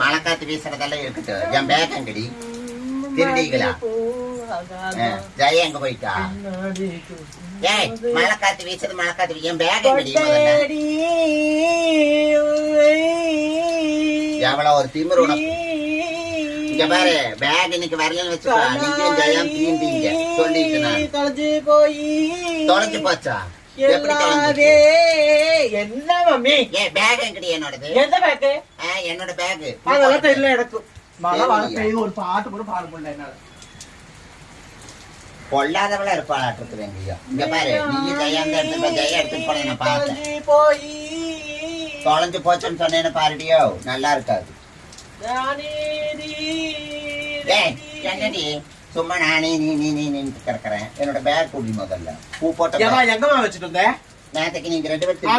மழைக்காத்து வீசுறதெல்லாம் இருக்குது. என் பேக் எங்கடி திருடிகளா? ஜெய எங்க போயிட்டா? ஏய், மழைக்காத்து வீசுறது மழைக்காத்து. என் பேக் எங்கடி? எவ்வளவு ஒரு திமிரு உனக்கு. இங்க பாரு, பேக் இன்னைக்கு வரலன்னு வச்சுக்கோ, நீங்களும் ஜெயம் தீண்டீங்க சொல்லிட்டு நான். தொலைஞ்சு போச்சா? எப்படி தொலைஞ்சு? என்ன மம்மி? ஏன் பேக் எங்கடி? என்னோடது. எந்த பேக்? என்னோட பேக். அதெல்லாம் தெரியல எனக்கு. மழை வர ஒரு பாட்டு கூட பாட முடியல என்னால. பொல்லாதவளா இருப்பாளாட்டு எங்கேயோ. இங்க பாரு, நீ ஜெயம் எடுத்து ஜெயம் எடுத்துட்டு போன நான் பார்த்தேன். தொலைஞ்சு போச்சுன்னு சொன்னேன்னு பாருடியோ, நல்லா இருக்காது. என்னடி சும்மா நானே நீ கிடக்குறேன். என்னோட பேக் குடி முதல்ல பூ போட்ட எங்கம்மா வச்சுட்டு வந்தேன். நேற்றுக்கு நீங்க 2 பேரும்